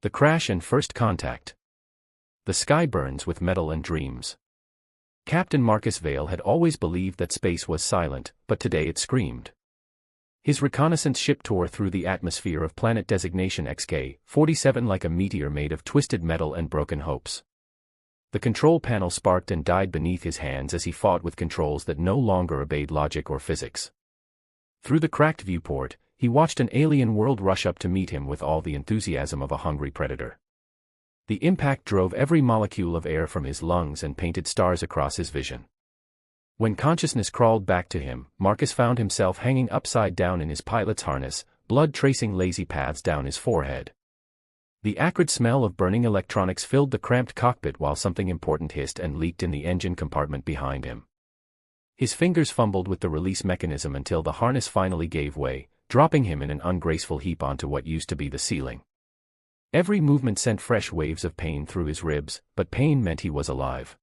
The crash and first contact. The sky burns with metal and dreams. Captain Marcus Vale had always believed that space was silent, but today it screamed. His reconnaissance ship tore through the atmosphere of planet designation XK-47 like a meteor made of twisted metal and broken hopes. The control panel sparked and died beneath his hands as he fought with controls that no longer obeyed logic or physics. Through the cracked viewport, he watched an alien world rush up to meet him with all the enthusiasm of a hungry predator. The impact drove every molecule of air from his lungs and painted stars across his vision. When consciousness crawled back to him, Marcus found himself hanging upside down in his pilot's harness, blood tracing lazy paths down his forehead. The acrid smell of burning electronics filled the cramped cockpit while something important hissed and leaked in the engine compartment behind him. His fingers fumbled with the release mechanism until the harness finally gave way, dropping him in an ungraceful heap onto what used to be the ceiling. Every movement sent fresh waves of pain through his ribs, but pain meant he was alive.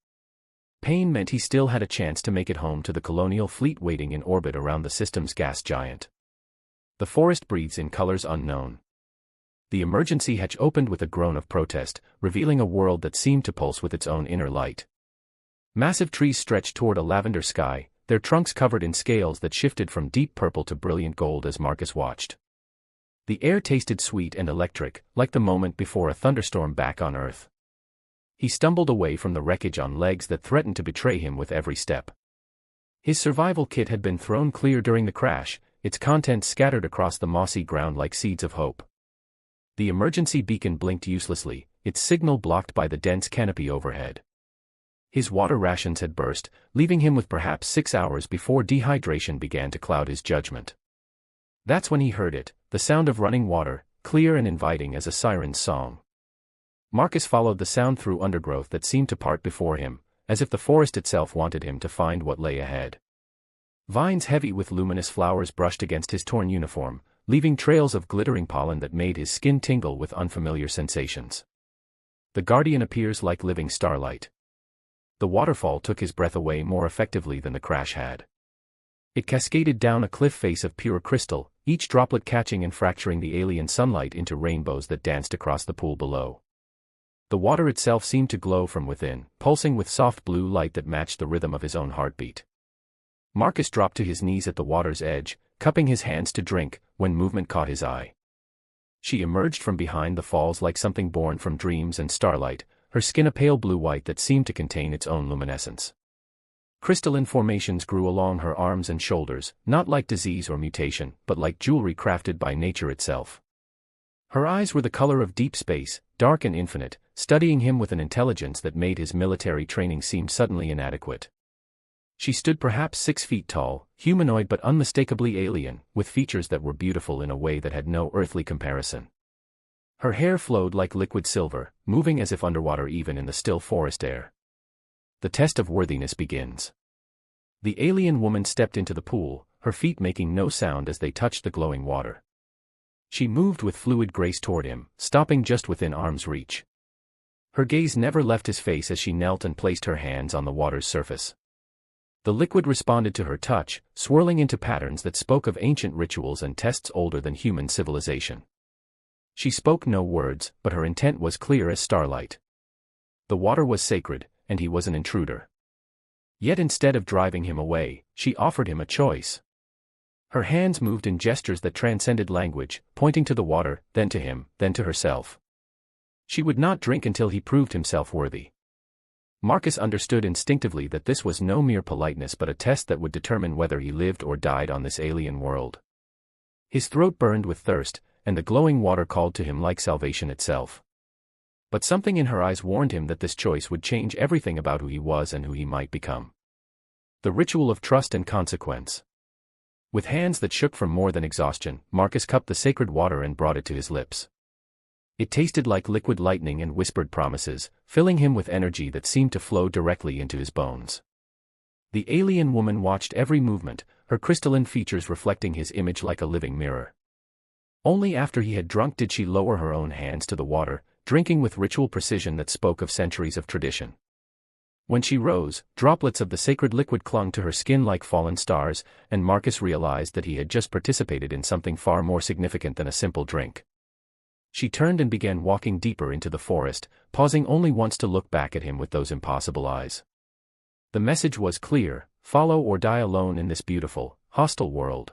Pain meant he still had a chance to make it home to the colonial fleet waiting in orbit around the system's gas giant. The forest breathes in colors unknown. The emergency hatch opened with a groan of protest, revealing a world that seemed to pulse with its own inner light. Massive trees stretched toward a lavender sky, their trunks covered in scales that shifted from deep purple to brilliant gold as Marcus watched. The air tasted sweet and electric, like the moment before a thunderstorm back on Earth. He stumbled away from the wreckage on legs that threatened to betray him with every step. His survival kit had been thrown clear during the crash, its contents scattered across the mossy ground like seeds of hope. The emergency beacon blinked uselessly, its signal blocked by the dense canopy overhead. His water rations had burst, leaving him with perhaps 6 hours before dehydration began to cloud his judgment. That's when he heard it, the sound of running water, clear and inviting as a siren's song. Marcus followed the sound through undergrowth that seemed to part before him, as if the forest itself wanted him to find what lay ahead. Vines heavy with luminous flowers brushed against his torn uniform, leaving trails of glittering pollen that made his skin tingle with unfamiliar sensations. The guardian appears like living starlight. The waterfall took his breath away more effectively than the crash had. It cascaded down a cliff face of pure crystal, each droplet catching and fracturing the alien sunlight into rainbows that danced across the pool below. The water itself seemed to glow from within, pulsing with soft blue light that matched the rhythm of his own heartbeat. Marcus dropped to his knees at the water's edge, cupping his hands to drink, when movement caught his eye. She emerged from behind the falls like something born from dreams and starlight, her skin a pale blue-white that seemed to contain its own luminescence. Crystalline formations grew along her arms and shoulders, not like disease or mutation, but like jewelry crafted by nature itself. Her eyes were the color of deep space, dark and infinite, studying him with an intelligence that made his military training seem suddenly inadequate. She stood perhaps 6 feet tall, humanoid but unmistakably alien, with features that were beautiful in a way that had no earthly comparison. Her hair flowed like liquid silver, moving as if underwater even in the still forest air. The test of worthiness begins. The alien woman stepped into the pool, her feet making no sound as they touched the glowing water. She moved with fluid grace toward him, stopping just within arm's reach. Her gaze never left his face as she knelt and placed her hands on the water's surface. The liquid responded to her touch, swirling into patterns that spoke of ancient rituals and tests older than human civilization. She spoke no words, but her intent was clear as starlight. The water was sacred, and he was an intruder. Yet instead of driving him away, she offered him a choice. Her hands moved in gestures that transcended language, pointing to the water, then to him, then to herself. She would not drink until he proved himself worthy. Marcus understood instinctively that this was no mere politeness but a test that would determine whether he lived or died on this alien world. His throat burned with thirst, and the glowing water called to him like salvation itself. But something in her eyes warned him that this choice would change everything about who he was and who he might become. The ritual of trust and consequence. With hands that shook from more than exhaustion, Marcus cupped the sacred water and brought it to his lips. It tasted like liquid lightning and whispered promises, filling him with energy that seemed to flow directly into his bones. The alien woman watched every movement, her crystalline features reflecting his image like a living mirror. Only after he had drunk did she lower her own hands to the water, drinking with ritual precision that spoke of centuries of tradition. When she rose, droplets of the sacred liquid clung to her skin like fallen stars, and Marcus realized that he had just participated in something far more significant than a simple drink. She turned and began walking deeper into the forest, pausing only once to look back at him with those impossible eyes. The message was clear: follow or die alone in this beautiful, hostile world.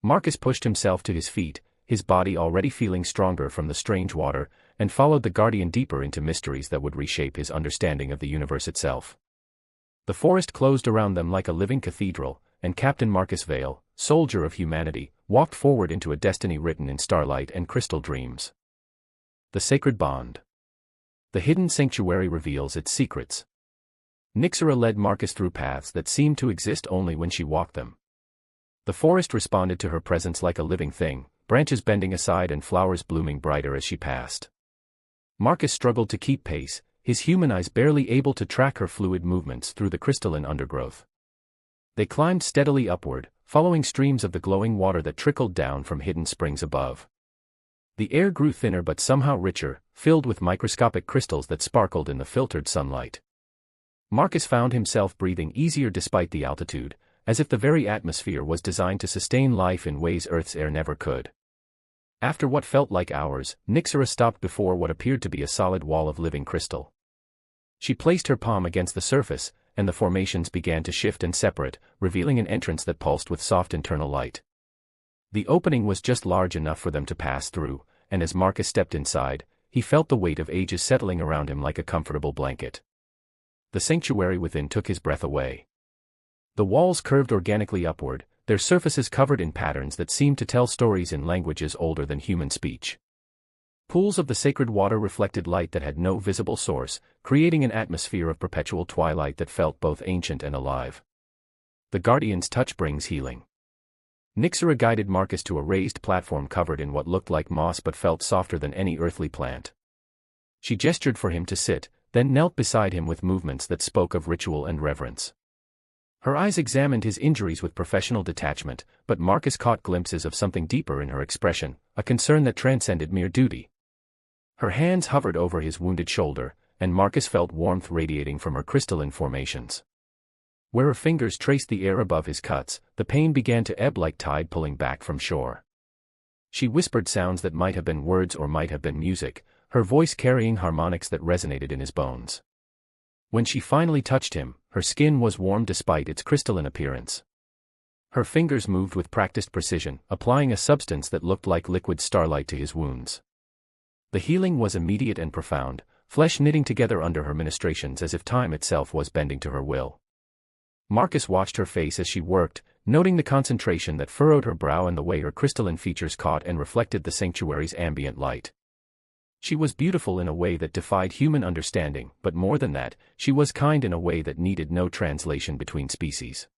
Marcus pushed himself to his feet, his body already feeling stronger from the strange water, and followed the guardian deeper into mysteries that would reshape his understanding of the universe itself. The forest closed around them like a living cathedral, and Captain Marcus Vale, soldier of humanity, walked forward into a destiny written in starlight and crystal dreams. The sacred bond. The hidden sanctuary reveals its secrets. Nyxera led Marcus through paths that seemed to exist only when she walked them. The forest responded to her presence like a living thing, branches bending aside and flowers blooming brighter as she passed. Marcus struggled to keep pace, his human eyes barely able to track her fluid movements through the crystalline undergrowth. They climbed steadily upward, following streams of the glowing water that trickled down from hidden springs above. The air grew thinner but somehow richer, filled with microscopic crystals that sparkled in the filtered sunlight. Marcus found himself breathing easier despite the altitude, as if the very atmosphere was designed to sustain life in ways Earth's air never could. After what felt like hours, Nyxera stopped before what appeared to be a solid wall of living crystal. She placed her palm against the surface, and the formations began to shift and separate, revealing an entrance that pulsed with soft internal light. The opening was just large enough for them to pass through, and as Marcus stepped inside, he felt the weight of ages settling around him like a comfortable blanket. The sanctuary within took his breath away. The walls curved organically upward, their surfaces covered in patterns that seemed to tell stories in languages older than human speech. Pools of the sacred water reflected light that had no visible source, creating an atmosphere of perpetual twilight that felt both ancient and alive. The guardian's touch brings healing. Nyxera guided Marcus to a raised platform covered in what looked like moss but felt softer than any earthly plant. She gestured for him to sit, then knelt beside him with movements that spoke of ritual and reverence. Her eyes examined his injuries with professional detachment, but Marcus caught glimpses of something deeper in her expression, a concern that transcended mere duty. Her hands hovered over his wounded shoulder, and Marcus felt warmth radiating from her crystalline formations. Where her fingers traced the air above his cuts, the pain began to ebb like tide pulling back from shore. She whispered sounds that might have been words or might have been music, her voice carrying harmonics that resonated in his bones. When she finally touched him, her skin was warm despite its crystalline appearance. Her fingers moved with practiced precision, applying a substance that looked like liquid starlight to his wounds. The healing was immediate and profound, flesh knitting together under her ministrations as if time itself was bending to her will. Marcus watched her face as she worked, noting the concentration that furrowed her brow and the way her crystalline features caught and reflected the sanctuary's ambient light. She was beautiful in a way that defied human understanding, but more than that, she was kind in a way that needed no translation between species.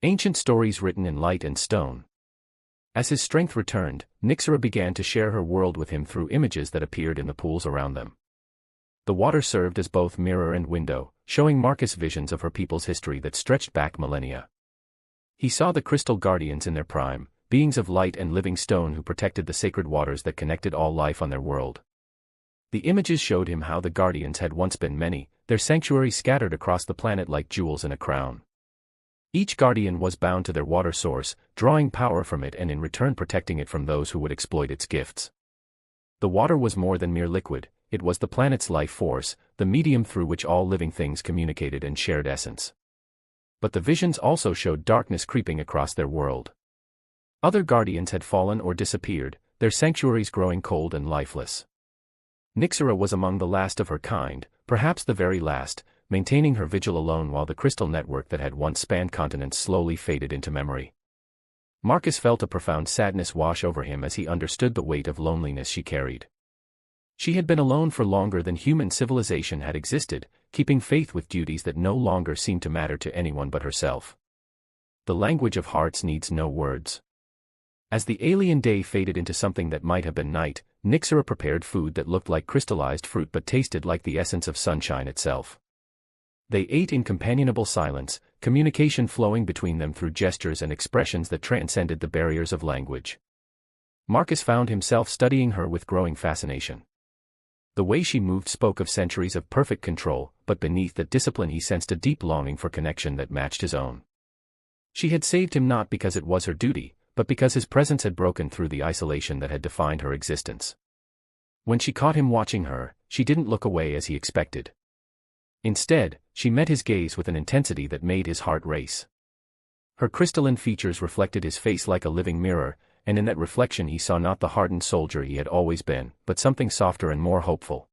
Ancient stories written in light and stone. As his strength returned, Nyxera began to share her world with him through images that appeared in the pools around them. The water served as both mirror and window, showing Marcus visions of her people's history that stretched back millennia. He saw the crystal guardians in their prime, beings of light and living stone who protected the sacred waters that connected all life on their world. The images showed him how the guardians had once been many, their sanctuaries scattered across the planet like jewels in a crown. Each guardian was bound to their water source, drawing power from it and in return protecting it from those who would exploit its gifts. The water was more than mere liquid, it was the planet's life force, the medium through which all living things communicated and shared essence. But the visions also showed darkness creeping across their world. Other guardians had fallen or disappeared, their sanctuaries growing cold and lifeless. Nyxera was among the last of her kind, perhaps the very last, maintaining her vigil alone while the crystal network that had once spanned continents slowly faded into memory. Marcus felt a profound sadness wash over him as he understood the weight of loneliness she carried. She had been alone for longer than human civilization had existed, keeping faith with duties that no longer seemed to matter to anyone but herself. The language of hearts needs no words. As the alien day faded into something that might have been night, Nyxera prepared food that looked like crystallized fruit but tasted like the essence of sunshine itself. They ate in companionable silence, communication flowing between them through gestures and expressions that transcended the barriers of language. Marcus found himself studying her with growing fascination. The way she moved spoke of centuries of perfect control, but beneath that discipline he sensed a deep longing for connection that matched his own. She had saved him not because it was her duty, but because his presence had broken through the isolation that had defined her existence. When she caught him watching her, she didn't look away as he expected. Instead, she met his gaze with an intensity that made his heart race. Her crystalline features reflected his face like a living mirror, and in that reflection he saw not the hardened soldier he had always been, but something softer and more hopeful.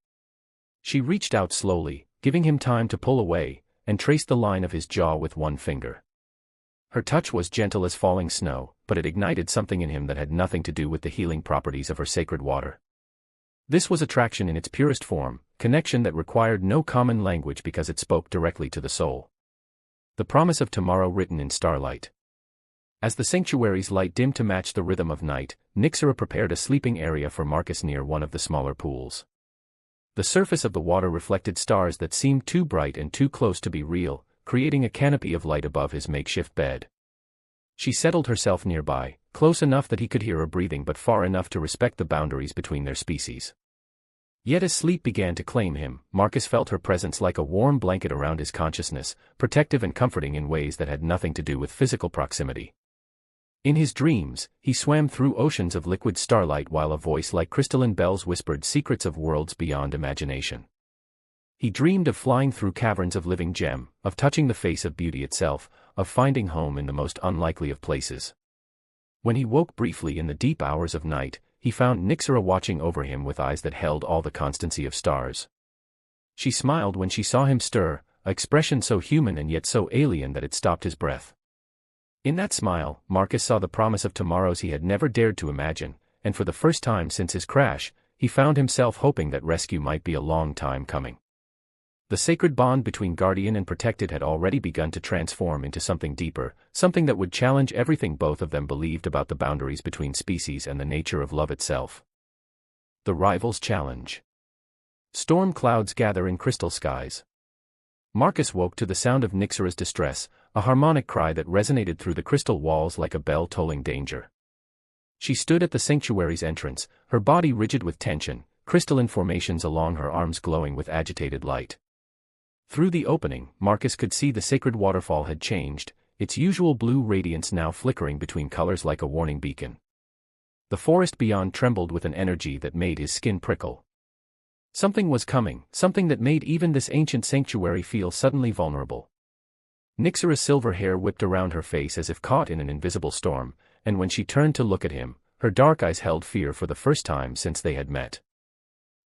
She reached out slowly, giving him time to pull away, and traced the line of his jaw with one finger. Her touch was gentle as falling snow, but it ignited something in him that had nothing to do with the healing properties of her sacred water. This was attraction in its purest form, connection that required no common language because it spoke directly to the soul. The promise of tomorrow written in starlight. As the sanctuary's light dimmed to match the rhythm of night, Nyxera prepared a sleeping area for Marcus near one of the smaller pools. The surface of the water reflected stars that seemed too bright and too close to be real, creating a canopy of light above his makeshift bed. She settled herself nearby, close enough that he could hear her breathing but far enough to respect the boundaries between their species. Yet as sleep began to claim him, Marcus felt her presence like a warm blanket around his consciousness, protective and comforting in ways that had nothing to do with physical proximity. In his dreams, he swam through oceans of liquid starlight while a voice like crystalline bells whispered secrets of worlds beyond imagination. He dreamed of flying through caverns of living gem, of touching the face of beauty itself, of finding home in the most unlikely of places. When he woke briefly in the deep hours of night, he found Nyxera watching over him with eyes that held all the constancy of stars. She smiled when she saw him stir, an expression so human and yet so alien that it stopped his breath. In that smile, Marcus saw the promise of tomorrows he had never dared to imagine, and for the first time since his crash, he found himself hoping that rescue might be a long time coming. The sacred bond between guardian and protected had already begun to transform into something deeper, something that would challenge everything both of them believed about the boundaries between species and the nature of love itself. The Rivals Challenge. Storm clouds gather in crystal skies. Marcus woke to the sound of Nyxera's distress, a harmonic cry that resonated through the crystal walls like a bell tolling danger. She stood at the sanctuary's entrance, her body rigid with tension, crystalline formations along her arms glowing with agitated light. Through the opening, Marcus could see the sacred waterfall had changed, its usual blue radiance now flickering between colors like a warning beacon. The forest beyond trembled with an energy that made his skin prickle. Something was coming, something that made even this ancient sanctuary feel suddenly vulnerable. Nyxera's silver hair whipped around her face as if caught in an invisible storm, and when she turned to look at him, her dark eyes held fear for the first time since they had met.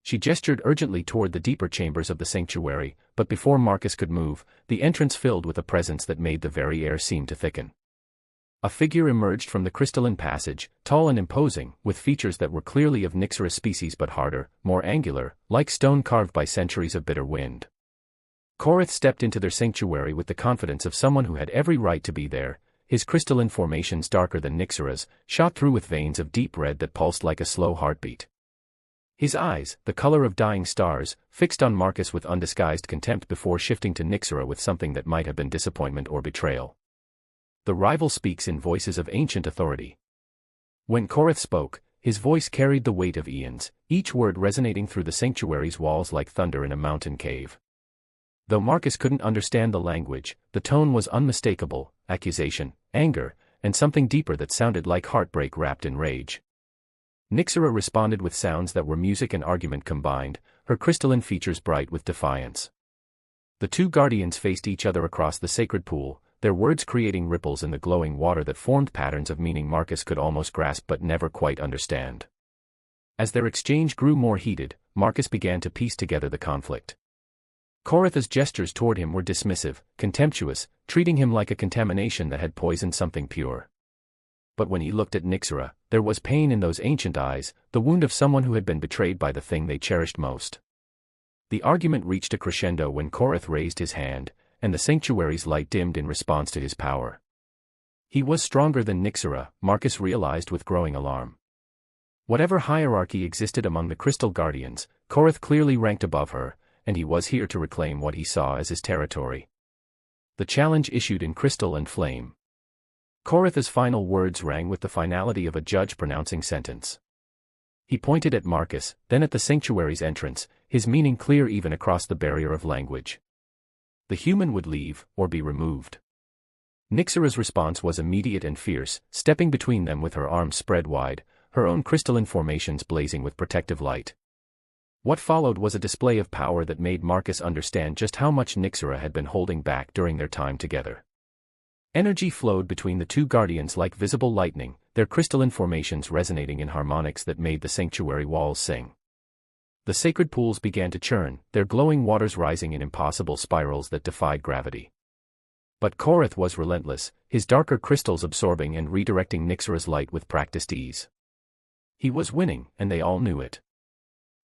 She gestured urgently toward the deeper chambers of the sanctuary, but before Marcus could move, the entrance filled with a presence that made the very air seem to thicken. A figure emerged from the crystalline passage, tall and imposing, with features that were clearly of Nyxera's species but harder, more angular, like stone carved by centuries of bitter wind. Korath stepped into their sanctuary with the confidence of someone who had every right to be there, his crystalline formations darker than Nyxera's, shot through with veins of deep red that pulsed like a slow heartbeat. His eyes, the color of dying stars, fixed on Marcus with undisguised contempt before shifting to Nyxera with something that might have been disappointment or betrayal. The rival speaks in voices of ancient authority. When Korath spoke, his voice carried the weight of eons, each word resonating through the sanctuary's walls like thunder in a mountain cave. Though Marcus couldn't understand the language, the tone was unmistakable: accusation, anger, and something deeper that sounded like heartbreak wrapped in rage. Nyxera responded with sounds that were music and argument combined, her crystalline features bright with defiance. The two guardians faced each other across the sacred pool, their words creating ripples in the glowing water that formed patterns of meaning Marcus could almost grasp but never quite understand. As their exchange grew more heated, Marcus began to piece together the conflict. Korath's gestures toward him were dismissive, contemptuous, treating him like a contamination that had poisoned something pure. But when he looked at Nyxera, there was pain in those ancient eyes, the wound of someone who had been betrayed by the thing they cherished most. The argument reached a crescendo when Korath raised his hand, and the sanctuary's light dimmed in response to his power. He was stronger than Nyxera, Marcus realized with growing alarm. Whatever hierarchy existed among the Crystal Guardians, Korath clearly ranked above her, and he was here to reclaim what he saw as his territory. The challenge issued in crystal and flame. Korath's final words rang with the finality of a judge pronouncing sentence. He pointed at Marcus, then at the sanctuary's entrance, his meaning clear even across the barrier of language. The human would leave, or be removed. Nyxera's response was immediate and fierce, stepping between them with her arms spread wide, her own crystalline formations blazing with protective light. What followed was a display of power that made Marcus understand just how much Nyxera had been holding back during their time together. Energy flowed between the two guardians like visible lightning, their crystalline formations resonating in harmonics that made the sanctuary walls sing. The sacred pools began to churn, their glowing waters rising in impossible spirals that defied gravity. But Korath was relentless, his darker crystals absorbing and redirecting Nyxera's light with practiced ease. He was winning, and they all knew it.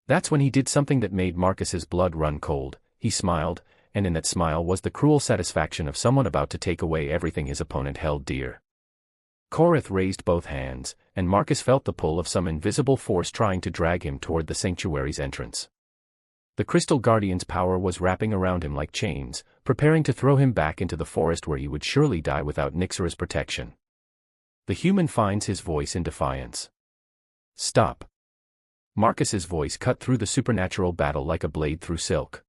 That's when he did something that made Marcus's blood run cold. He smiled, and in that smile was the cruel satisfaction of someone about to take away everything his opponent held dear. Korath raised both hands, and Marcus felt the pull of some invisible force trying to drag him toward the sanctuary's entrance. The Crystal Guardian's power was wrapping around him like chains, preparing to throw him back into the forest where he would surely die without Nyxera's protection. The human finds his voice in defiance. Stop. Marcus's voice cut through the supernatural battle like a blade through silk.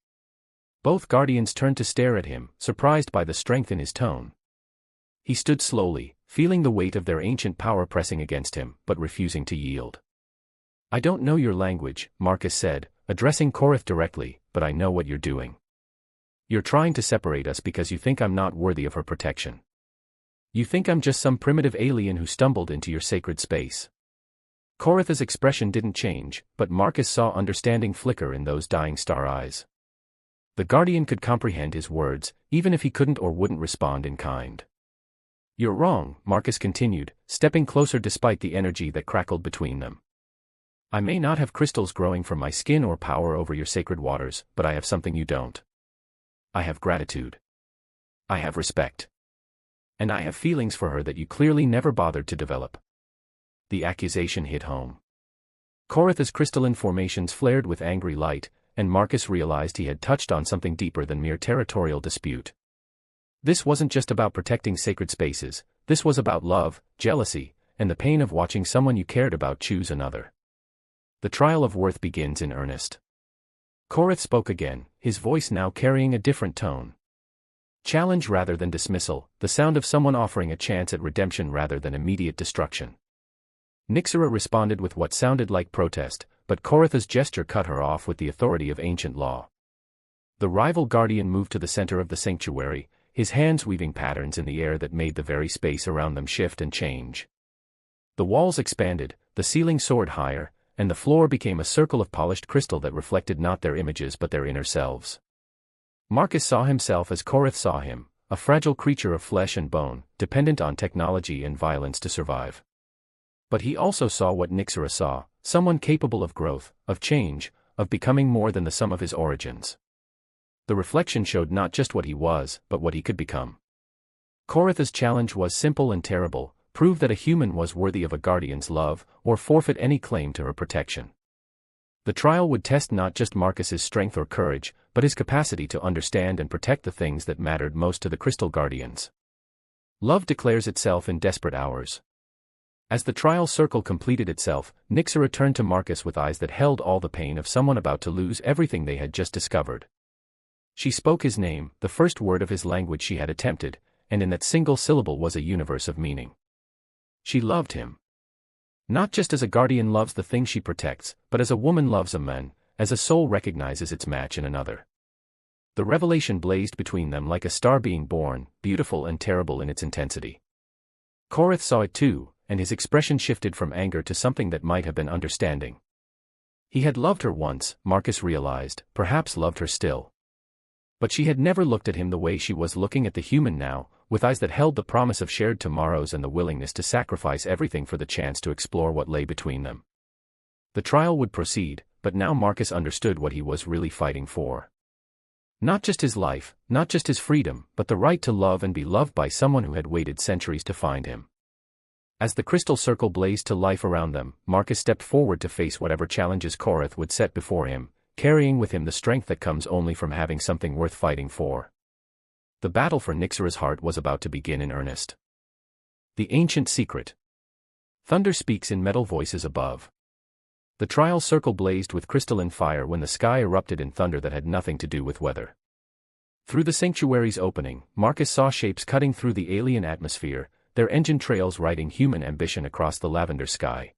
Both guardians turned to stare at him, surprised by the strength in his tone. He stood slowly, feeling the weight of their ancient power pressing against him, but refusing to yield. I don't know your language, Marcus said, addressing Korath directly, but I know what you're doing. You're trying to separate us because you think I'm not worthy of her protection. You think I'm just some primitive alien who stumbled into your sacred space. Korath's expression didn't change, but Marcus saw understanding flicker in those dying star eyes. The Guardian could comprehend his words, even if he couldn't or wouldn't respond in kind. You're wrong, Marcus continued, stepping closer despite the energy that crackled between them. I may not have crystals growing from my skin or power over your sacred waters, but I have something you don't. I have gratitude. I have respect. And I have feelings for her that you clearly never bothered to develop. The accusation hit home. Korath's crystalline formations flared with angry light, and Marcus realized he had touched on something deeper than mere territorial dispute. This wasn't just about protecting sacred spaces, this was about love, jealousy, and the pain of watching someone you cared about choose another. The trial of worth begins in earnest. Korath spoke again, his voice now carrying a different tone. Challenge rather than dismissal, the sound of someone offering a chance at redemption rather than immediate destruction. Nyxera responded with what sounded like protest, but Korath's gesture cut her off with the authority of ancient law. The rival guardian moved to the center of the sanctuary, his hands weaving patterns in the air that made the very space around them shift and change. The walls expanded, the ceiling soared higher, and the floor became a circle of polished crystal that reflected not their images but their inner selves. Marcus saw himself as Korath saw him, a fragile creature of flesh and bone, dependent on technology and violence to survive. But he also saw what Nyxera saw, someone capable of growth, of change, of becoming more than the sum of his origins. The reflection showed not just what he was, but what he could become. Korath's challenge was simple and terrible: prove that a human was worthy of a guardian's love, or forfeit any claim to her protection. The trial would test not just Marcus's strength or courage, but his capacity to understand and protect the things that mattered most to the Crystal Guardians. Love declares itself in desperate hours. As the trial circle completed itself, Nyxera turned to Marcus with eyes that held all the pain of someone about to lose everything they had just discovered. She spoke his name, the first word of his language she had attempted, and in that single syllable was a universe of meaning. She loved him. Not just as a guardian loves the thing she protects, but as a woman loves a man, as a soul recognizes its match in another. The revelation blazed between them like a star being born, beautiful and terrible in its intensity. Korath saw it too, and his expression shifted from anger to something that might have been understanding. He had loved her once, Marcus realized, perhaps loved her still. But she had never looked at him the way she was looking at the human now, with eyes that held the promise of shared tomorrows and the willingness to sacrifice everything for the chance to explore what lay between them. The trial would proceed, but now Marcus understood what he was really fighting for. Not just his life, not just his freedom, but the right to love and be loved by someone who had waited centuries to find him. As the crystal circle blazed to life around them, Marcus stepped forward to face whatever challenges Korath would set before him, carrying with him the strength that comes only from having something worth fighting for. The battle for Nyxera's heart was about to begin in earnest. The ancient secret. Thunder speaks in metal voices above. The trial circle blazed with crystalline fire when the sky erupted in thunder that had nothing to do with weather. Through the sanctuary's opening, Marcus saw shapes cutting through the alien atmosphere, their engine trails writing human ambition across the lavender sky.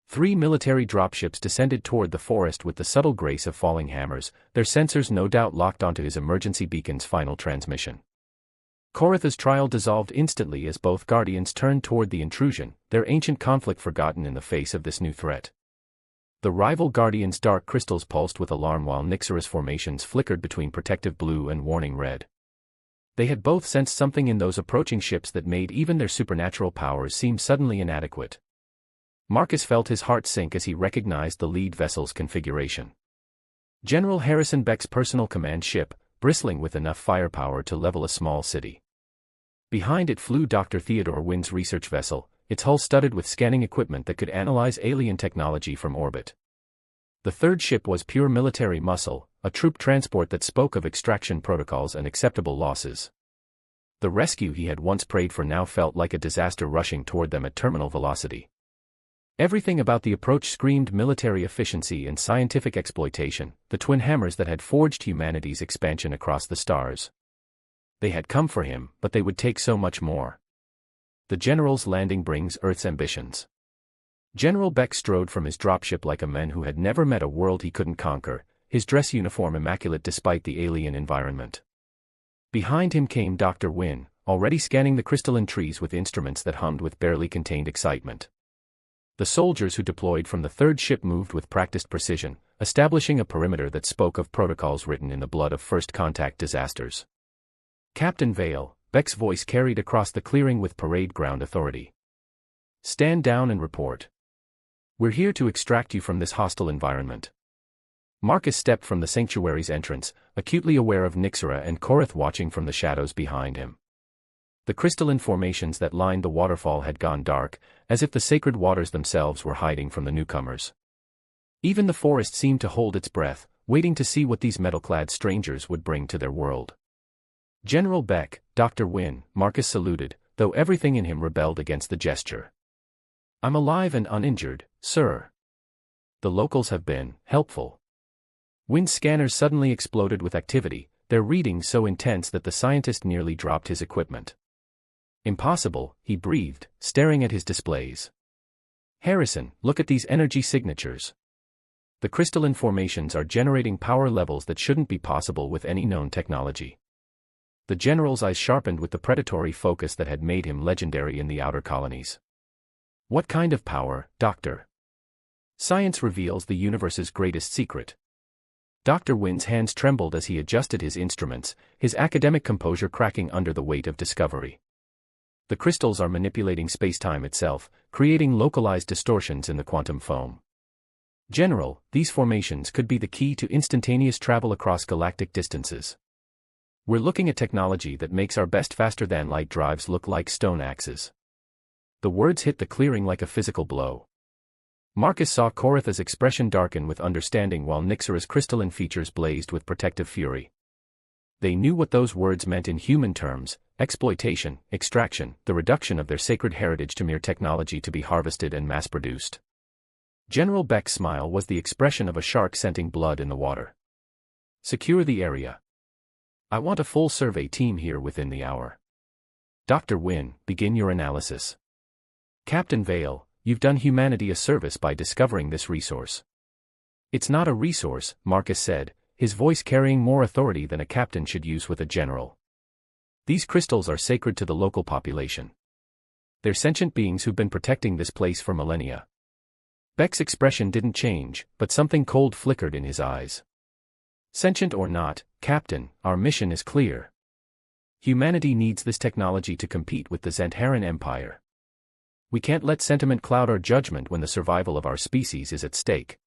3 military dropships descended toward the forest with the subtle grace of falling hammers, their sensors no doubt locked onto his emergency beacon's final transmission. Koritha's trial dissolved instantly as both Guardians turned toward the intrusion, their ancient conflict forgotten in the face of this new threat. The rival Guardians' dark crystals pulsed with alarm while Nyxora's formations flickered between protective blue and warning red. They had both sensed something in those approaching ships that made even their supernatural powers seem suddenly inadequate. Marcus felt his heart sink as he recognized the lead vessel's configuration. General Harrison Beck's personal command ship, bristling with enough firepower to level a small city. Behind it flew Dr. Theodore Wynn's research vessel, its hull studded with scanning equipment that could analyze alien technology from orbit. The third ship was pure military muscle, a troop transport that spoke of extraction protocols and acceptable losses. The rescue he had once prayed for now felt like a disaster rushing toward them at terminal velocity. Everything about the approach screamed military efficiency and scientific exploitation, the twin hammers that had forged humanity's expansion across the stars. They had come for him, but they would take so much more. The General's landing brings Earth's ambitions. General Beck strode from his dropship like a man who had never met a world he couldn't conquer, his dress uniform immaculate despite the alien environment. Behind him came Dr. Wynn, already scanning the crystalline trees with instruments that hummed with barely contained excitement. The soldiers who deployed from the third ship moved with practiced precision, establishing a perimeter that spoke of protocols written in the blood of first-contact disasters. Captain Vale, Beck's voice carried across the clearing with parade ground authority. Stand down and report. We're here to extract you from this hostile environment. Marcus stepped from the sanctuary's entrance, acutely aware of Nyxora and Korath watching from the shadows behind him. The crystalline formations that lined the waterfall had gone dark, as if the sacred waters themselves were hiding from the newcomers. Even the forest seemed to hold its breath, waiting to see what these metal-clad strangers would bring to their world. General Beck, Dr. Wynn, Marcus saluted, though everything in him rebelled against the gesture. I'm alive and uninjured, sir. The locals have been helpful. Wynn's scanners suddenly exploded with activity, their readings so intense that the scientist nearly dropped his equipment. Impossible, he breathed, staring at his displays. Harrison, look at these energy signatures. The crystalline formations are generating power levels that shouldn't be possible with any known technology. The general's eyes sharpened with the predatory focus that had made him legendary in the outer colonies. What kind of power, Doctor? Science reveals the universe's greatest secret. Dr. Wynn's hands trembled as he adjusted his instruments, his academic composure cracking under the weight of discovery. The crystals are manipulating spacetime itself, creating localized distortions in the quantum foam. General, these formations could be the key to instantaneous travel across galactic distances. We're looking at technology that makes our best faster-than-light drives look like stone axes. The words hit the clearing like a physical blow. Marcus saw Koritha's expression darken with understanding while Nyxora's crystalline features blazed with protective fury. They knew what those words meant in human terms: exploitation, extraction, the reduction of their sacred heritage to mere technology to be harvested and mass-produced. General Beck's smile was the expression of a shark scenting blood in the water. Secure the area. I want a full survey team here within the hour. Dr. Wynn, begin your analysis. Captain Vale, you've done humanity a service by discovering this resource. It's not a resource, Marcus said, his voice carrying more authority than a captain should use with a general. These crystals are sacred to the local population. They're sentient beings who've been protecting this place for millennia. Beck's expression didn't change, but something cold flickered in his eyes. Sentient or not, Captain, our mission is clear. Humanity needs this technology to compete with the Zentharan Empire. We can't let sentiment cloud our judgment when the survival of our species is at stake.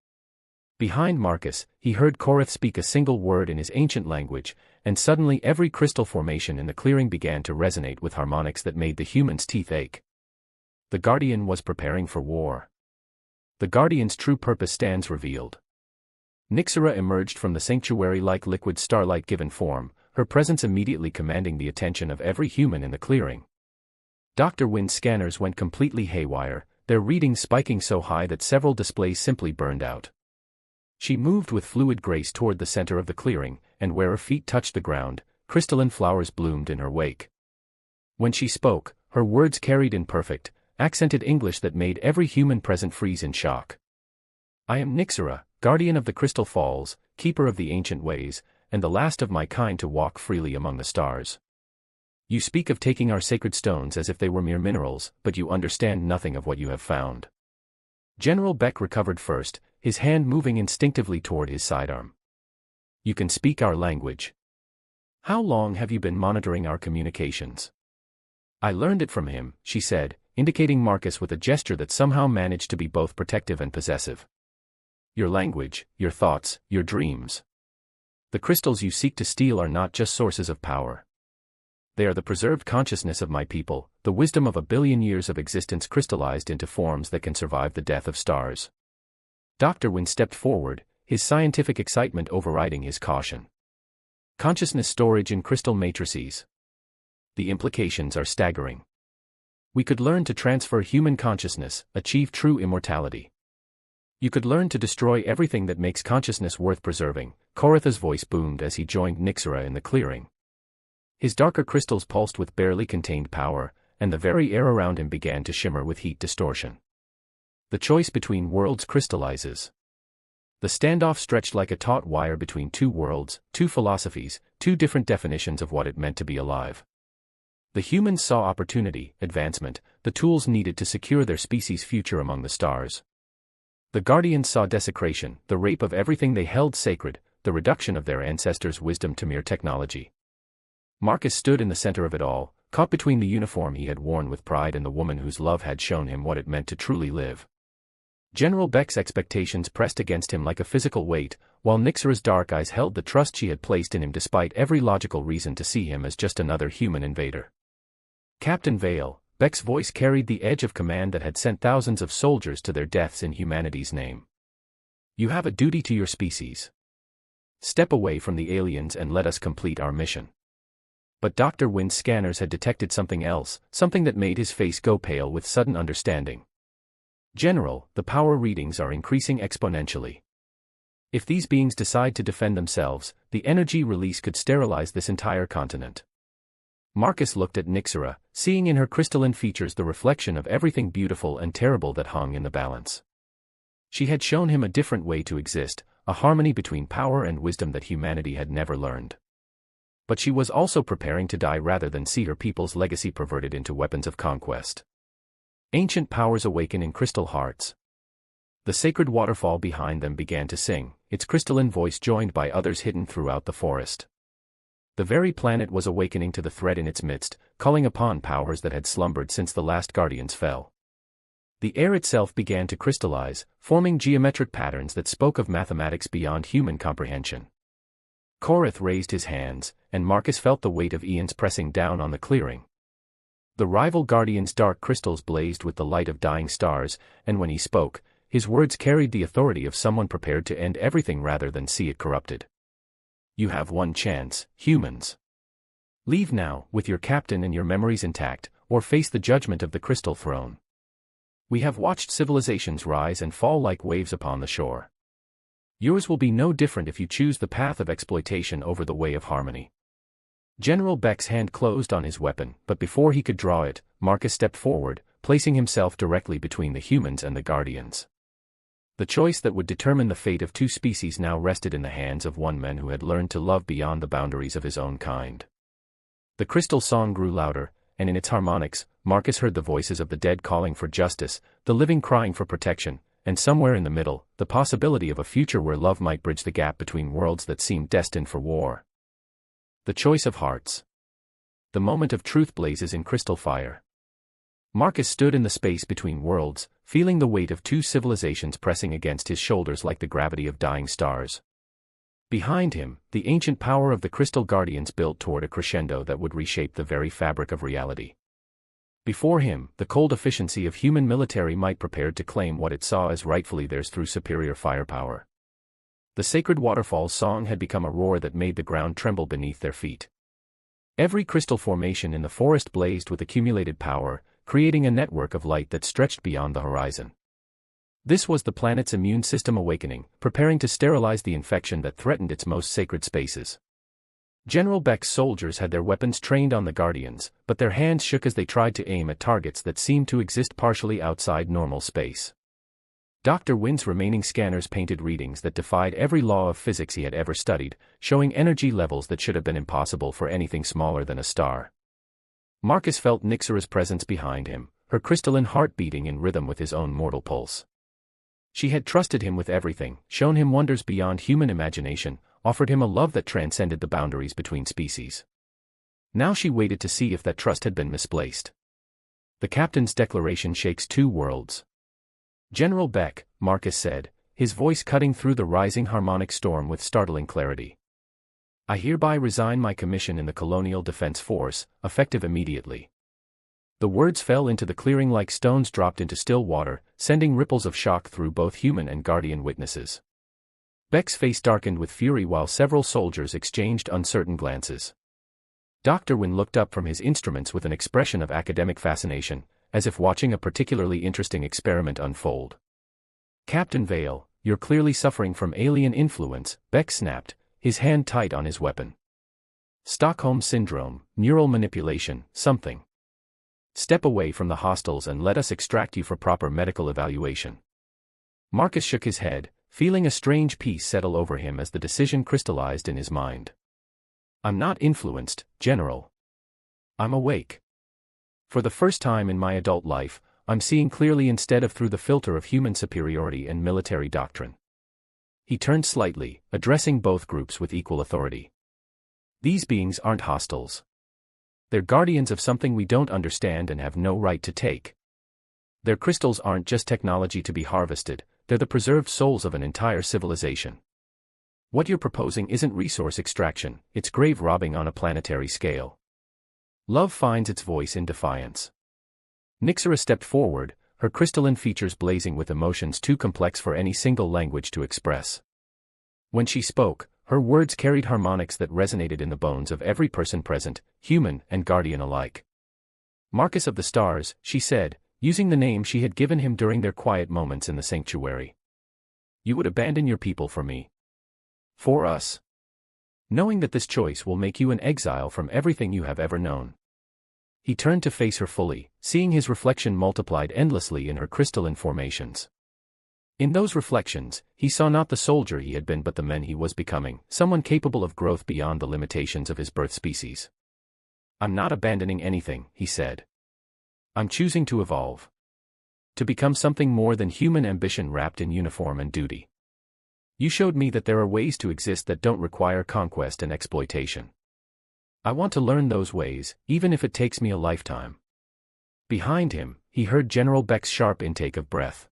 Behind Marcus, he heard Korath speak a single word in his ancient language, and suddenly every crystal formation in the clearing began to resonate with harmonics that made the human's teeth ache. The Guardian was preparing for war. The Guardian's true purpose stands revealed. Nyxora emerged from the sanctuary like liquid starlight given form, her presence immediately commanding the attention of every human in the clearing. Dr. Wynn's scanners went completely haywire, their readings spiking so high that several displays simply burned out. She moved with fluid grace toward the center of the clearing, and where her feet touched the ground, crystalline flowers bloomed in her wake. When she spoke, her words carried in perfect, accented English that made every human present freeze in shock. "I am Nyxera, guardian of the Crystal Falls, keeper of the ancient ways, and the last of my kind to walk freely among the stars. You speak of taking our sacred stones as if they were mere minerals, but you understand nothing of what you have found." General Beck recovered first, his hand moving instinctively toward his sidearm. "You can speak our language. How long have you been monitoring our communications?" "I learned it from him," she said, indicating Marcus with a gesture that somehow managed to be both protective and possessive. "Your language, your thoughts, your dreams. The crystals you seek to steal are not just sources of power. They are the preserved consciousness of my people, the wisdom of 1 billion years of existence crystallized into forms that can survive the death of stars." Dr. Wynne stepped forward, his scientific excitement overriding his caution. "Consciousness storage in crystal matrices. The implications are staggering. We could learn to transfer human consciousness, achieve true immortality. You could learn to destroy everything that makes consciousness worth preserving." Koritha's voice boomed as he joined Nyxera in the clearing. His darker crystals pulsed with barely contained power, and the very air around him began to shimmer with heat distortion. The choice between worlds crystallizes. The standoff stretched like a taut wire between two worlds, two philosophies, two different definitions of what it meant to be alive. The humans saw opportunity, advancement, the tools needed to secure their species' future among the stars. The Guardians saw desecration, the rape of everything they held sacred, the reduction of their ancestors' wisdom to mere technology. Marcus stood in the center of it all, caught between the uniform he had worn with pride and the woman whose love had shown him what it meant to truly live. General Beck's expectations pressed against him like a physical weight, while Nyxera's dark eyes held the trust she had placed in him despite every logical reason to see him as just another human invader. "Captain Vale," Beck's voice carried the edge of command that had sent thousands of soldiers to their deaths in humanity's name. "You have a duty to your species. Step away from the aliens and let us complete our mission." But Dr. Wynne's scanners had detected something else, something that made his face go pale with sudden understanding. "General, the power readings are increasing exponentially. If these beings decide to defend themselves, the energy release could sterilize this entire continent." Marcus looked at Nyxera, seeing in her crystalline features the reflection of everything beautiful and terrible that hung in the balance. She had shown him a different way to exist, a harmony between power and wisdom that humanity had never learned. But she was also preparing to die rather than see her people's legacy perverted into weapons of conquest. Ancient powers awaken in crystal hearts. The sacred waterfall behind them began to sing, its crystalline voice joined by others hidden throughout the forest. The very planet was awakening to the threat in its midst, calling upon powers that had slumbered since the last guardians fell. The air itself began to crystallize, forming geometric patterns that spoke of mathematics beyond human comprehension. Korith raised his hands, and Marcus felt the weight of eons pressing down on the clearing. The rival guardian's dark crystals blazed with the light of dying stars, and when he spoke, his words carried the authority of someone prepared to end everything rather than see it corrupted. "You have one chance, humans. Leave now, with your captain and your memories intact, or face the judgment of the Crystal Throne. We have watched civilizations rise and fall like waves upon the shore. Yours will be no different if you choose the path of exploitation over the way of harmony." General Beck's hand closed on his weapon, but before he could draw it, Marcus stepped forward, placing himself directly between the humans and the Guardians. The choice that would determine the fate of two species now rested in the hands of one man who had learned to love beyond the boundaries of his own kind. The crystal song grew louder, and in its harmonics, Marcus heard the voices of the dead calling for justice, the living crying for protection, and somewhere in the middle, the possibility of a future where love might bridge the gap between worlds that seemed destined for war. The choice of hearts. The moment of truth blazes in crystal fire. Marcus stood in the space between worlds, feeling the weight of two civilizations pressing against his shoulders like the gravity of dying stars. Behind him, the ancient power of the Crystal Guardians built toward a crescendo that would reshape the very fabric of reality. Before him, the cold efficiency of human military might prepared to claim what it saw as rightfully theirs through superior firepower. The sacred waterfall's song had become a roar that made the ground tremble beneath their feet. Every crystal formation in the forest blazed with accumulated power, creating a network of light that stretched beyond the horizon. This was the planet's immune system awakening, preparing to sterilize the infection that threatened its most sacred spaces. General Beck's soldiers had their weapons trained on the Guardians, but their hands shook as they tried to aim at targets that seemed to exist partially outside normal space. Dr. Wynne's remaining scanners painted readings that defied every law of physics he had ever studied, showing energy levels that should have been impossible for anything smaller than a star. Marcus felt Nyxera's presence behind him, her crystalline heart beating in rhythm with his own mortal pulse. She had trusted him with everything, shown him wonders beyond human imagination, offered him a love that transcended the boundaries between species. Now she waited to see if that trust had been misplaced. The captain's declaration shakes two worlds. General Beck, Marcus said, his voice cutting through the rising harmonic storm with startling clarity. I hereby resign my commission in the Colonial Defense Force, effective immediately. The words fell into the clearing like stones dropped into still water, sending ripples of shock through both human and Guardian witnesses. Beck's face darkened with fury while several soldiers exchanged uncertain glances. Dr. Wynne looked up from his instruments with an expression of academic fascination, as if watching a particularly interesting experiment unfold. Captain Vale, you're clearly suffering from alien influence, Beck snapped, his hand tight on his weapon. Stockholm Syndrome, neural manipulation, something. Step away from the hostiles and let us extract you for proper medical evaluation. Marcus shook his head, feeling a strange peace settle over him as the decision crystallized in his mind. I'm not influenced, General. I'm awake. For the first time in my adult life, I'm seeing clearly instead of through the filter of human superiority and military doctrine. He turned slightly, addressing both groups with equal authority. These beings aren't hostiles. They're guardians of something we don't understand and have no right to take. Their crystals aren't just technology to be harvested, they're the preserved souls of an entire civilization. What you're proposing isn't resource extraction, it's grave robbing on a planetary scale. Love finds its voice in defiance. Nyxera stepped forward, her crystalline features blazing with emotions too complex for any single language to express. When she spoke, her words carried harmonics that resonated in the bones of every person present, human and Guardian alike. Marcus of the Stars, she said, using the name she had given him during their quiet moments in the sanctuary. You would abandon your people for me. For us. Knowing that this choice will make you an exile from everything you have ever known. He turned to face her fully, seeing his reflection multiplied endlessly in her crystalline formations. In those reflections, he saw not the soldier he had been but the man he was becoming, someone capable of growth beyond the limitations of his birth species. I'm not abandoning anything, he said. I'm choosing to evolve. To become something more than human ambition wrapped in uniform and duty. You showed me that there are ways to exist that don't require conquest and exploitation. I want to learn those ways, even if it takes me a lifetime. Behind him, he heard General Beck's sharp intake of breath.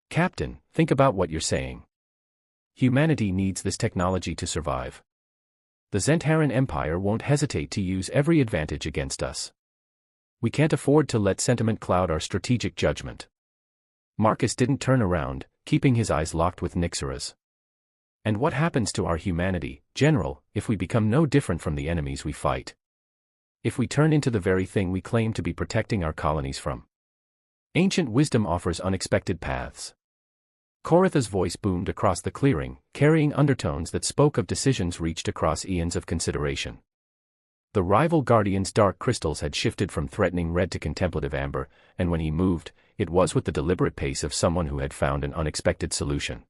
Captain, think about what you're saying. Humanity needs this technology to survive. The Zentaran Empire won't hesitate to use every advantage against us. We can't afford to let sentiment cloud our strategic judgment. Marcus didn't turn around, keeping his eyes locked with Nyxera's. And what happens to our humanity, General, if we become no different from the enemies we fight? If we turn into the very thing we claim to be protecting our colonies from? Ancient wisdom offers unexpected paths. Koritha's voice boomed across the clearing, carrying undertones that spoke of decisions reached across eons of consideration. The rival Guardian's dark crystals had shifted from threatening red to contemplative amber, and when he moved, it was with the deliberate pace of someone who had found an unexpected solution.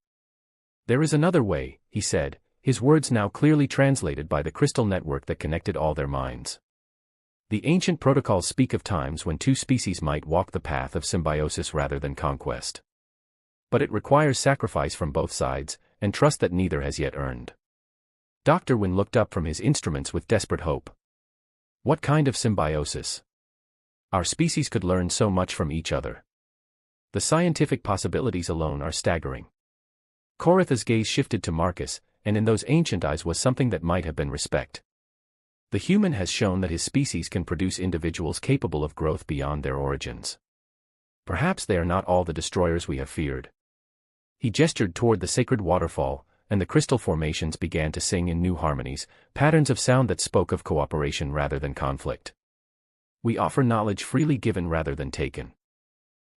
There is another way, he said, his words now clearly translated by the crystal network that connected all their minds. The ancient protocols speak of times when two species might walk the path of symbiosis rather than conquest. But it requires sacrifice from both sides, and trust that neither has yet earned. Dr. Wynne looked up from his instruments with desperate hope. What kind of symbiosis? Our species could learn so much from each other. The scientific possibilities alone are staggering. Koritha's gaze shifted to Marcus, and in those ancient eyes was something that might have been respect. The human has shown that his species can produce individuals capable of growth beyond their origins. Perhaps they are not all the destroyers we have feared. He gestured toward the sacred waterfall, and the crystal formations began to sing in new harmonies, patterns of sound that spoke of cooperation rather than conflict. We offer knowledge freely given rather than taken.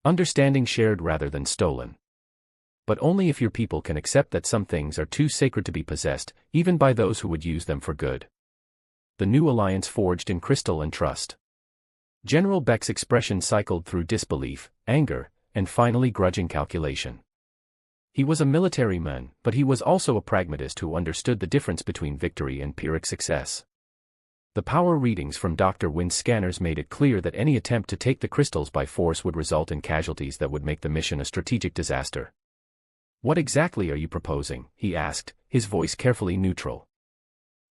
Understanding shared rather than stolen. But only if your people can accept that some things are too sacred to be possessed, even by those who would use them for good. the new alliance forged in crystal and trust. General Beck's expression cycled through disbelief, anger, and finally grudging calculation. He was a military man, but he was also a pragmatist who understood the difference between victory and Pyrrhic success. The power readings from Dr. Wynne's scanners made it clear that any attempt to take the crystals by force would result in casualties that would make the mission a strategic disaster. "What exactly are you proposing?" he asked, his voice carefully neutral.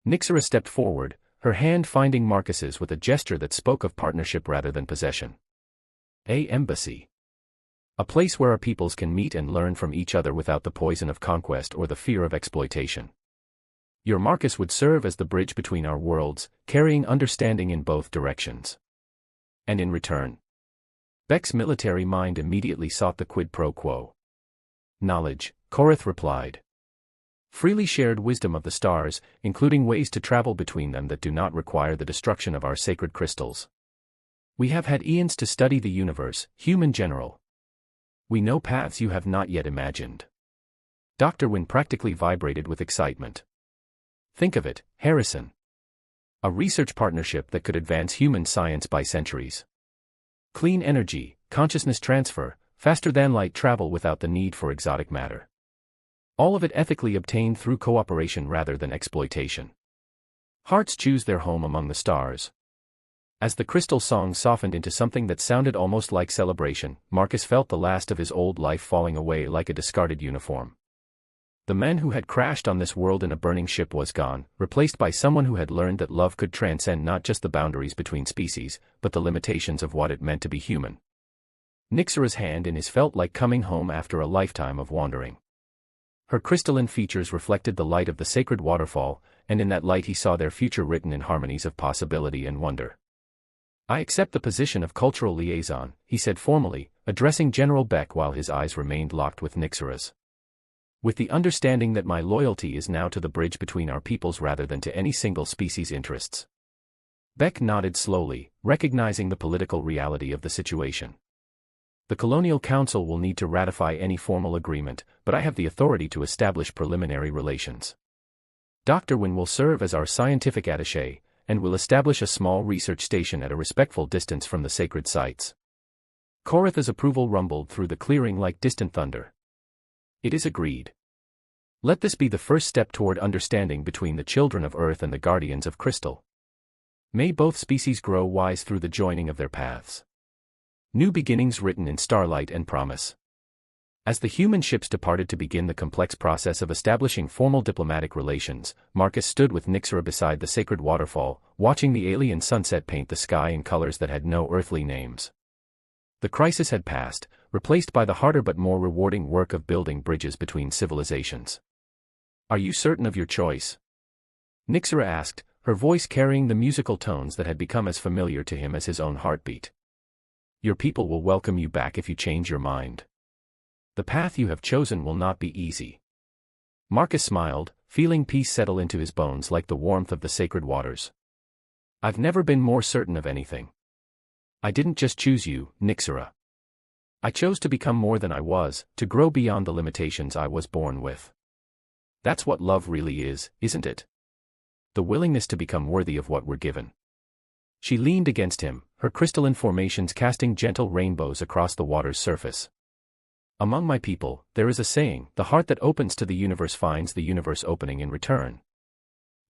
Nyxera stepped forward, her hand finding Marcus's with a gesture that spoke of partnership rather than possession. "A embassy. A place where our peoples can meet and learn from each other without the poison of conquest or the fear of exploitation. Your Marcus would serve as the bridge between our worlds, carrying understanding in both directions. And in return?" Beck's military mind immediately sought the quid pro quo. "Knowledge," Korith replied. "Freely shared wisdom of the stars, including ways to travel between them that do not require the destruction of our sacred crystals. We have had eons to study the universe, human general. We know paths you have not yet imagined." Dr. Wynne practically vibrated with excitement. "Think of it, Harrison. A research partnership that could advance human science by centuries. Clean energy, consciousness transfer, faster-than-light travel without the need for exotic matter. All of it ethically obtained through cooperation rather than exploitation. Hearts choose their home among the stars." As the crystal song softened into something that sounded almost like celebration, Marcus felt the last of his old life falling away like a discarded uniform. The man who had crashed on this world in a burning ship was gone, replaced by someone who had learned that love could transcend not just the boundaries between species, but the limitations of what it meant to be human. Nyxera's hand in his felt like coming home after a lifetime of wandering. Her crystalline features reflected the light of the sacred waterfall, and in that light he saw their future written in harmonies of possibility and wonder. "I accept the position of cultural liaison," he said formally, addressing General Beck while his eyes remained locked with Nyxera's. "With the understanding that my loyalty is now to the bridge between our peoples rather than to any single species' interests." Beck nodded slowly, recognizing the political reality of the situation. "The Colonial Council will need to ratify any formal agreement, but I have the authority to establish preliminary relations. Dr. Wynne will serve as our scientific attaché, and will establish a small research station at a respectful distance from the sacred sites." Korith's approval rumbled through the clearing like distant thunder. "It is agreed. Let this be the first step toward understanding between the children of Earth and the guardians of Crystal. May both species grow wise through the joining of their paths. New beginnings written in starlight and promise." As the human ships departed to begin the complex process of establishing formal diplomatic relations, Marcus stood with Nyxera beside the sacred waterfall, watching the alien sunset paint the sky in colors that had no earthly names. The crisis had passed, replaced by the harder but more rewarding work of building bridges between civilizations. "Are you certain of your choice?" Nyxera asked, her voice carrying the musical tones that had become as familiar to him as his own heartbeat. "Your people will welcome you back if you change your mind. The path you have chosen will not be easy." Marcus smiled, feeling peace settle into his bones like the warmth of the sacred waters. "I've never been more certain of anything. I didn't just choose you, Nyxera. I chose to become more than I was, to grow beyond the limitations I was born with. That's what love really is, isn't it? The willingness to become worthy of what we're given." She leaned against him, her crystalline formations casting gentle rainbows across the water's surface. "Among my people, there is a saying, the heart that opens to the universe finds the universe opening in return.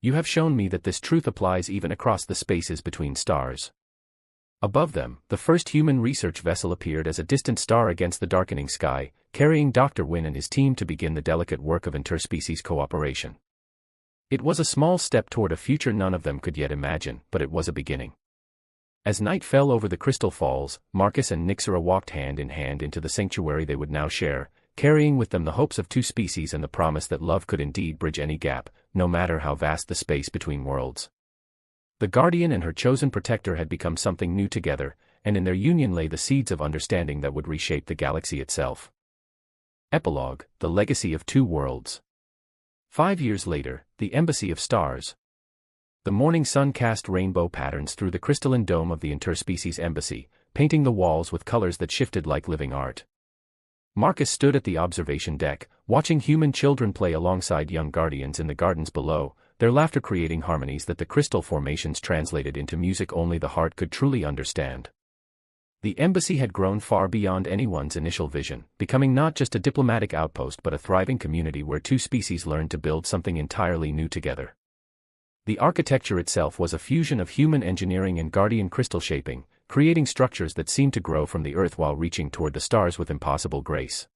You have shown me that this truth applies even across the spaces between stars." Above them, the first human research vessel appeared as a distant star against the darkening sky, carrying Dr. Wynne and his team to begin the delicate work of interspecies cooperation. It was a small step toward a future none of them could yet imagine, but it was a beginning. As night fell over the crystal falls, Marcus and Nyxera walked hand in hand into the sanctuary they would now share, carrying with them the hopes of two species and the promise that love could indeed bridge any gap, no matter how vast the space between worlds. The Guardian and her chosen protector had become something new together, and in their union lay the seeds of understanding that would reshape the galaxy itself. Epilogue: The Legacy of Two Worlds. 5 years later, the Embassy of Stars. The morning sun cast rainbow patterns through the crystalline dome of the interspecies embassy, painting the walls with colors that shifted like living art. Marcus stood at the observation deck, watching human children play alongside young guardians in the gardens below, their laughter creating harmonies that the crystal formations translated into music only the heart could truly understand. The embassy had grown far beyond anyone's initial vision, becoming not just a diplomatic outpost but a thriving community where two species learned to build something entirely new together. The architecture itself was a fusion of human engineering and guardian crystal shaping, creating structures that seemed to grow from the earth while reaching toward the stars with impossible grace.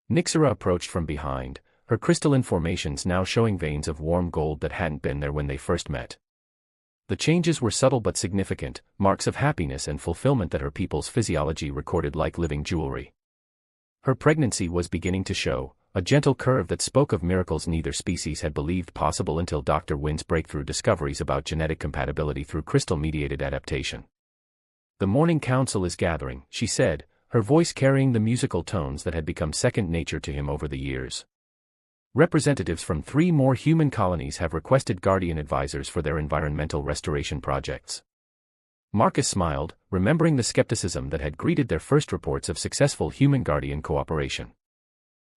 Nyxera approached from behind, her crystalline formations now showing veins of warm gold that hadn't been there when they first met. The changes were subtle but significant, marks of happiness and fulfillment that her people's physiology recorded like living jewelry. Her pregnancy was beginning to show, a gentle curve that spoke of miracles neither species had believed possible until Dr. Win's breakthrough discoveries about genetic compatibility through crystal-mediated adaptation. "The morning council is gathering," she said, her voice carrying the musical tones that had become second nature to him over the years. "Representatives from 3 more human colonies have requested guardian advisors for their environmental restoration projects." Marcus smiled, remembering the skepticism that had greeted their first reports of successful human-guardian cooperation.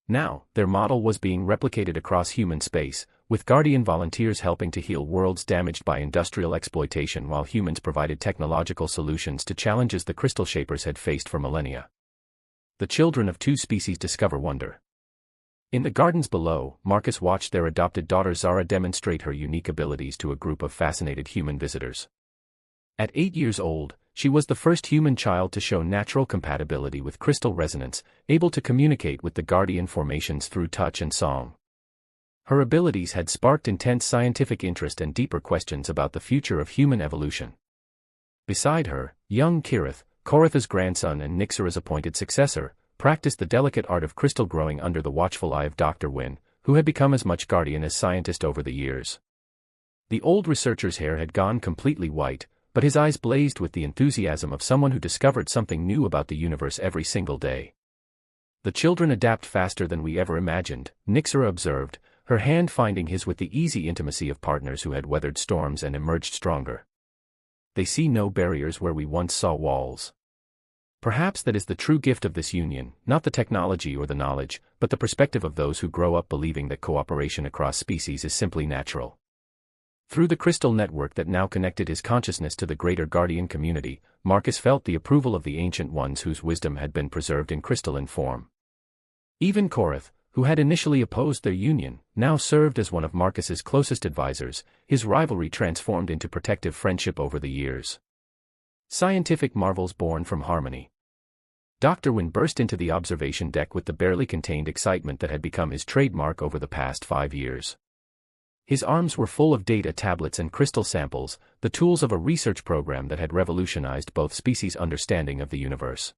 Now, their model was being replicated across human space, with guardian volunteers helping to heal worlds damaged by industrial exploitation while humans provided technological solutions to challenges the crystal shapers had faced for millennia. The children of 2 species discover wonder. In the gardens below, Marcus watched their adopted daughter Zara demonstrate her unique abilities to a group of fascinated human visitors. At 8 years old, she was the first human child to show natural compatibility with crystal resonance, able to communicate with the guardian formations through touch and song. Her abilities had sparked intense scientific interest and deeper questions about the future of human evolution. Beside her, young Kirith, Koritha's grandson and Nyxera's appointed successor, practiced the delicate art of crystal growing under the watchful eye of Dr. Win, who had become as much guardian as scientist over the years. The old researcher's hair had gone completely white, but his eyes blazed with the enthusiasm of someone who discovered something new about the universe every single day. "The children adapt faster than we ever imagined," Nyxera observed, her hand finding his with the easy intimacy of partners who had weathered storms and emerged stronger. "They see no barriers where we once saw walls." Perhaps that is the true gift of this union, not the technology or the knowledge, but the perspective of those who grow up believing that cooperation across species is simply natural. Through the crystal network that now connected his consciousness to the greater guardian community, Marcus felt the approval of the ancient ones whose wisdom had been preserved in crystalline form. Even Korith, who had initially opposed their union, now served as one of Marcus's closest advisors, his rivalry transformed into protective friendship over the years. Scientific marvels born from harmony. Dr. Win burst into the observation deck with the barely contained excitement that had become his trademark over the past 5 years. His arms were full of data tablets and crystal samples, the tools of a research program that had revolutionized both species' understanding of the universe.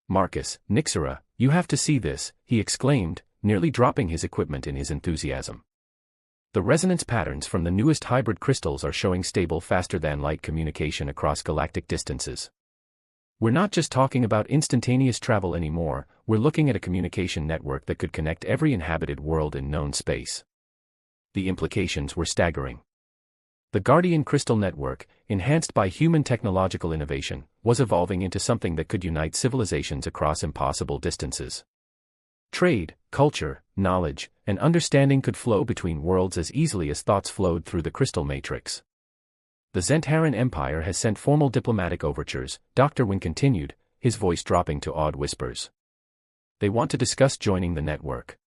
"Marcus, Nyxera, you have to see this," he exclaimed, nearly dropping his equipment in his enthusiasm. "The resonance patterns from the newest hybrid crystals are showing stable faster-than-light communication across galactic distances. We're not just talking about instantaneous travel anymore, we're looking at a communication network that could connect every inhabited world in known space." The implications were staggering. The Guardian Crystal Network, enhanced by human technological innovation, was evolving into something that could unite civilizations across impossible distances. Trade, culture, knowledge, and understanding could flow between worlds as easily as thoughts flowed through the crystal matrix. "The Zentaran Empire has sent formal diplomatic overtures," Dr. Win continued, his voice dropping to awed whispers. "They want to discuss joining the network.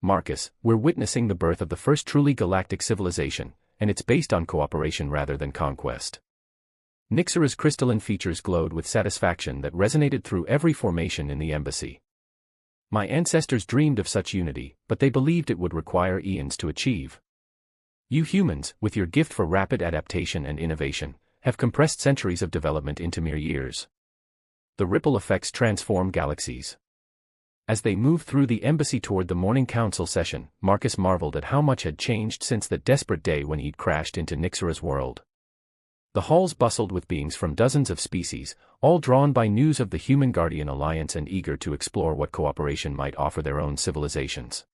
Marcus, we're witnessing the birth of the first truly galactic civilization, and it's based on cooperation rather than conquest." Nyxera's crystalline features glowed with satisfaction that resonated through every formation in the embassy. "My ancestors dreamed of such unity, but they believed it would require eons to achieve. You humans, with your gift for rapid adaptation and innovation, have compressed centuries of development into mere years. The ripple effects transform galaxies." As they moved through the embassy toward the morning council session, Marcus marveled at how much had changed since that desperate day when he'd crashed into Nyxera's world. The halls bustled with beings from dozens of species, all drawn by news of the Human Guardian Alliance and eager to explore what cooperation might offer their own civilizations.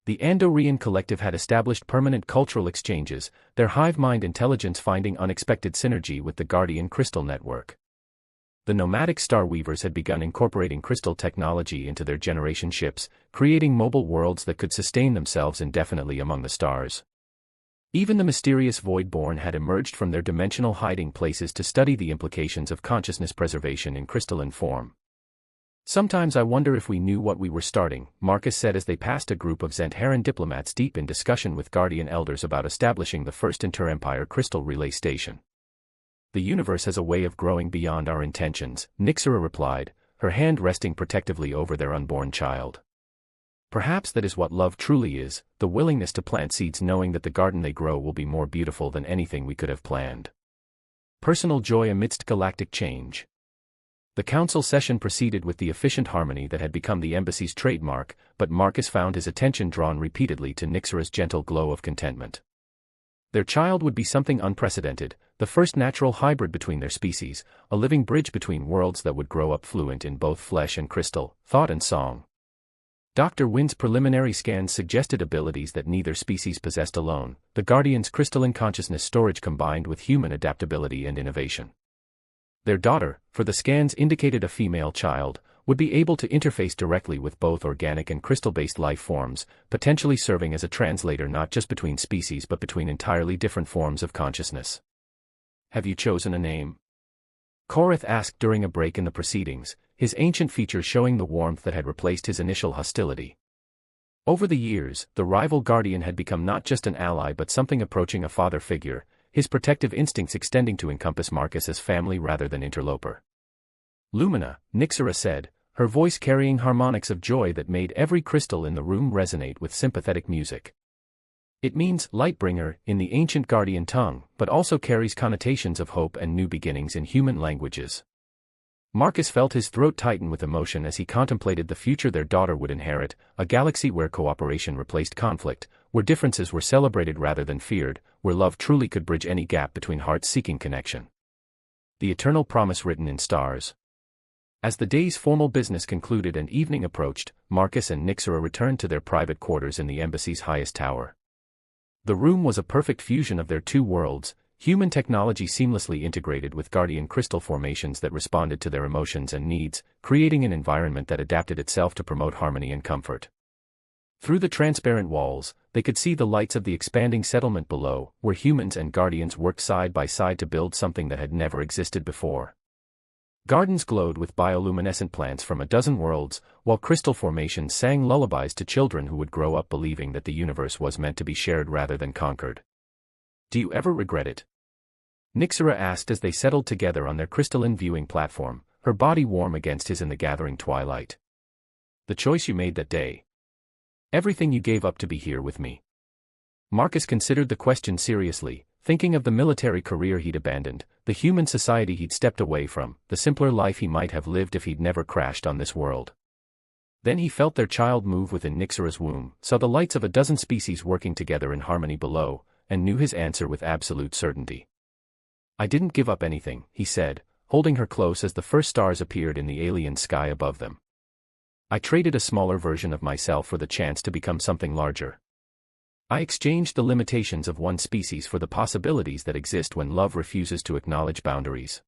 The Andorian Collective had established permanent cultural exchanges, their hive-mind intelligence finding unexpected synergy with the Guardian Crystal Network. The nomadic Star Weavers had begun incorporating crystal technology into their generation ships, creating mobile worlds that could sustain themselves indefinitely among the stars. Even the mysterious Voidborn had emerged from their dimensional hiding places to study the implications of consciousness preservation in crystalline form. "Sometimes I wonder if we knew what we were starting," Marcus said as they passed a group of Xantaran diplomats deep in discussion with Guardian elders about establishing the first inter-empire crystal relay station. "The universe has a way of growing beyond our intentions," Nyxera replied, her hand resting protectively over their unborn child. "Perhaps that is what love truly is, the willingness to plant seeds knowing that the garden they grow will be more beautiful than anything we could have planned." Personal joy amidst galactic change. The council session proceeded with the efficient harmony that had become the embassy's trademark, but Marcus found his attention drawn repeatedly to Nyxera's gentle glow of contentment. Their child would be something unprecedented, the first natural hybrid between their species, a living bridge between worlds that would grow up fluent in both flesh and crystal, thought and song. Dr. Wynn's preliminary scans suggested abilities that neither species possessed alone, the Guardian's crystalline consciousness storage combined with human adaptability and innovation. Their daughter, for the scans indicated a female child, would be able to interface directly with both organic and crystal-based life forms, potentially serving as a translator not just between species but between entirely different forms of consciousness. "Have you chosen a name?" Korath asked during a break in the proceedings, his ancient features showing the warmth that had replaced his initial hostility. Over the years, the rival Guardian had become not just an ally but something approaching a father figure, his protective instincts extending to encompass Marcus as family rather than interloper. "Lumina," Nyxera said, her voice carrying harmonics of joy that made every crystal in the room resonate with sympathetic music. "It means Lightbringer in the ancient Guardian tongue, but also carries connotations of hope and new beginnings in human languages." Marcus felt his throat tighten with emotion as he contemplated the future their daughter would inherit, a galaxy where cooperation replaced conflict, where differences were celebrated rather than feared, where love truly could bridge any gap between hearts seeking connection. The eternal promise written in stars. As the day's formal business concluded and evening approached, Marcus and Nyxera returned to their private quarters in the embassy's highest tower. The room was a perfect fusion of their two worlds, human technology seamlessly integrated with Guardian crystal formations that responded to their emotions and needs, creating an environment that adapted itself to promote harmony and comfort. Through the transparent walls, they could see the lights of the expanding settlement below, where humans and Guardians worked side by side to build something that had never existed before. Gardens glowed with bioluminescent plants from a dozen worlds, while crystal formations sang lullabies to children who would grow up believing that the universe was meant to be shared rather than conquered. "Do you ever regret it?" Nyxera asked as they settled together on their crystalline viewing platform, her body warm against his in the gathering twilight. "The choice you made that day. Everything you gave up to be here with me." Marcus considered the question seriously, thinking of the military career he'd abandoned, the human society he'd stepped away from, the simpler life he might have lived if he'd never crashed on this world. Then he felt their child move within Nyxera's womb, saw the lights of a dozen species working together in harmony below, and knew his answer with absolute certainty. "I didn't give up anything," he said, holding her close as the first stars appeared in the alien sky above them. "I traded a smaller version of myself for the chance to become something larger. I exchanged the limitations of one species for the possibilities that exist when love refuses to acknowledge boundaries."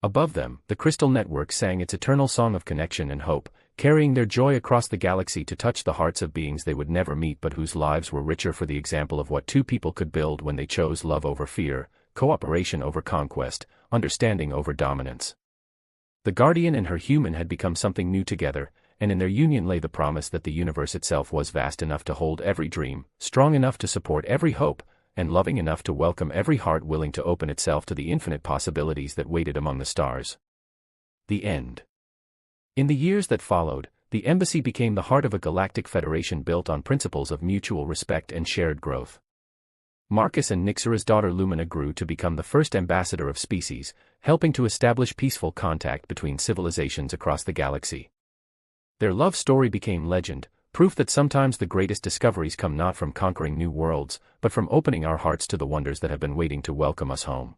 Above them, the crystal network sang its eternal song of connection and hope, carrying their joy across the galaxy to touch the hearts of beings they would never meet but whose lives were richer for the example of what two people could build when they chose love over fear, cooperation over conquest, understanding over dominance. The Guardian and her human had become something new together, and in their union lay the promise that the universe itself was vast enough to hold every dream, strong enough to support every hope, and loving enough to welcome every heart willing to open itself to the infinite possibilities that waited among the stars. The end. In the years that followed, the embassy became the heart of a galactic federation built on principles of mutual respect and shared growth. Marcus and Nyxera's daughter Lumina grew to become the first ambassador of species, helping to establish peaceful contact between civilizations across the galaxy. Their love story became legend, proof that sometimes the greatest discoveries come not from conquering new worlds, but from opening our hearts to the wonders that have been waiting to welcome us home.